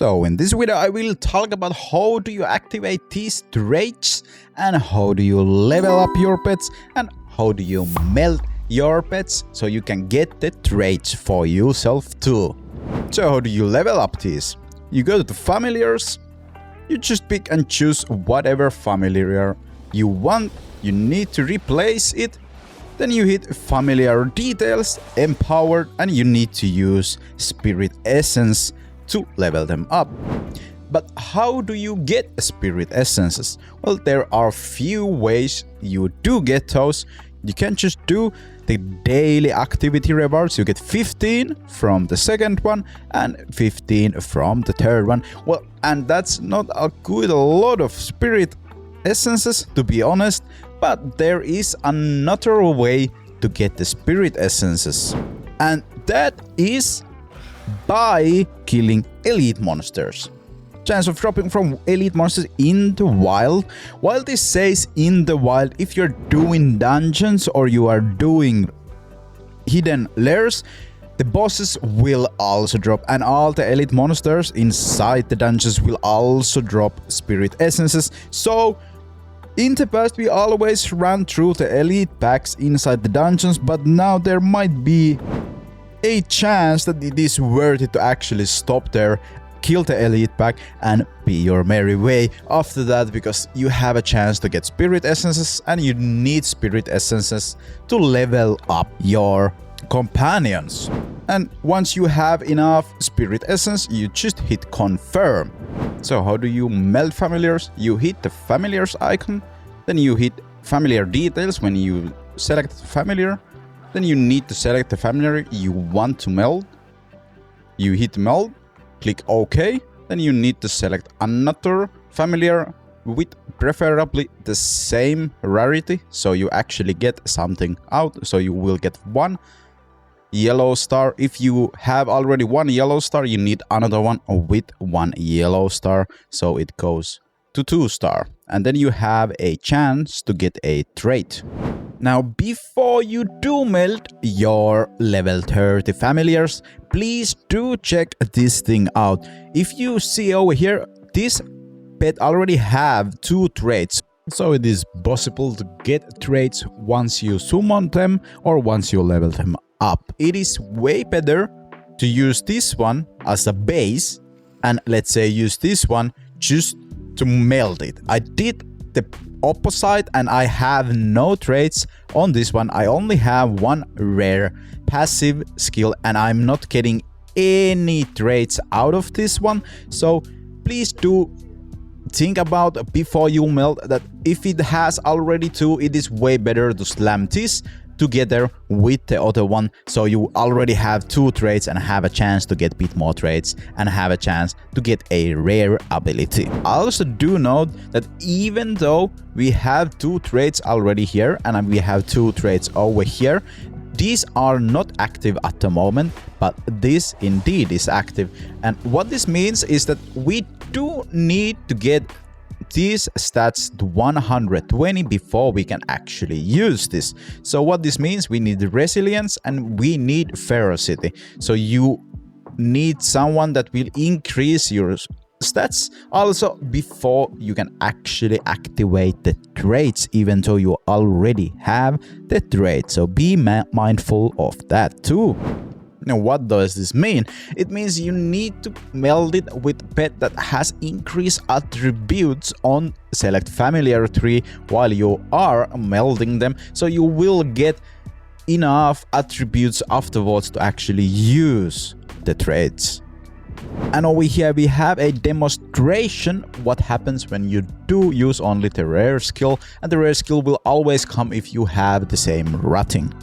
So in this video I will talk about how do you activate these traits and how do you level up your pets and how do you meld your pets so you can get the traits for yourself too. So how do you level up these? You go to the familiars, you just pick and choose whatever familiar you want, you need to replace it, then you hit familiar details, empowered, and you need to use spirit essence to level them up. But how do you get spirit essences? Well, there are few ways you do get those. You can just do the daily activity rewards. You get 15 from the second one and 15 from the third one. Well, and that's not a lot of spirit essences, to be honest, but there is another way to get the spirit essences, and that is by killing elite monsters. Chance of dropping from elite monsters in the wild. While this says in the wild, if you're doing dungeons or you are doing hidden lairs, the bosses will also drop, and all the elite monsters inside the dungeons will also drop spirit essences. So in the past we always ran through the elite packs inside the dungeons, but now there might be a chance that it is worth it to actually stop there, kill the elite pack and be your merry way after that, because you have a chance to get spirit essences and you need spirit essences to level up your companions. And once you have enough spirit essence, you just hit confirm. So how do you meld familiars? You hit the familiars icon, then you hit familiar details when you select familiar. Then you need to select the familiar you want to meld. You hit meld, click OK. Then you need to select another familiar with preferably the same rarity, so you actually get something out. So you will get one yellow star. If you have already one yellow star, you need another one with one yellow star, so it goes to 2 star. And then you have a chance to get a trait. Now, before you do meld your level 30 familiars, please do check this thing out. If you see over here, this pet already have 2 traits. So it is possible to get traits once you summon them or once you level them up. It is way better to use this one as a base and let's say use this one just to meld it. I did the opposite and I have no traits on this one. I only have one rare passive skill and I'm not getting any traits out of this one. So please do think about before you meld that if it has already 2, it is way better to slam this together with the other one, so you already have 2 traits and have a chance to get a bit more traits and have a chance to get a rare ability. I also do note that even though we have 2 traits already here and we have 2 traits over here, these are not active at the moment, but this indeed is active. And what this means is that we do need to get these stats to 120 before we can actually use this. So what this means, we need resilience and we need ferocity. So you need someone that will increase your stats also before you can actually activate the traits, even though you already have the traits. So be mindful of that too. Now, what does this mean? It means you need to meld it with pet that has increased attributes on select familiar tree while you are melding them, so you will get enough attributes afterwards to actually use the traits. And over here we have a demonstration what happens when you do use only the rare skill, and the rare skill will always come if you have the same rating.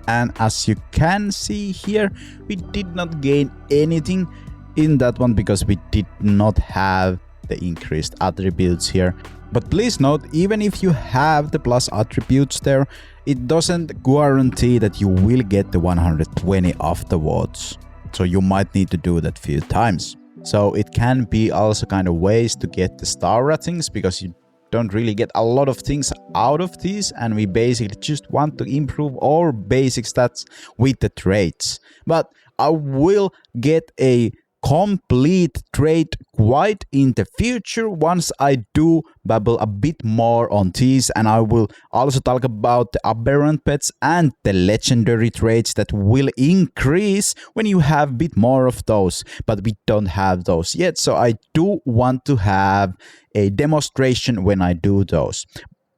And as you can see here, we did not gain anything in that one because we did not have the increased attributes here. But please note, even if you have the plus attributes there, it doesn't guarantee that you will get the 120 afterwards. So you might need to do that few times. So it can be also kind of ways to get the star ratings, because you don't really get a lot of things out of these, and we basically just want to improve our basic stats with the traits. But I will get a complete trait quite in the future once I do babble a bit more on these, and I will also talk about the aberrant pets and the legendary traits that will increase when you have a bit more of those, but we don't have those yet, so I do want to have a demonstration when I do those.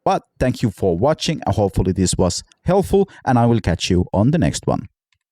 But thank you for watching. Hopefully this was helpful, and I will catch you on the next one.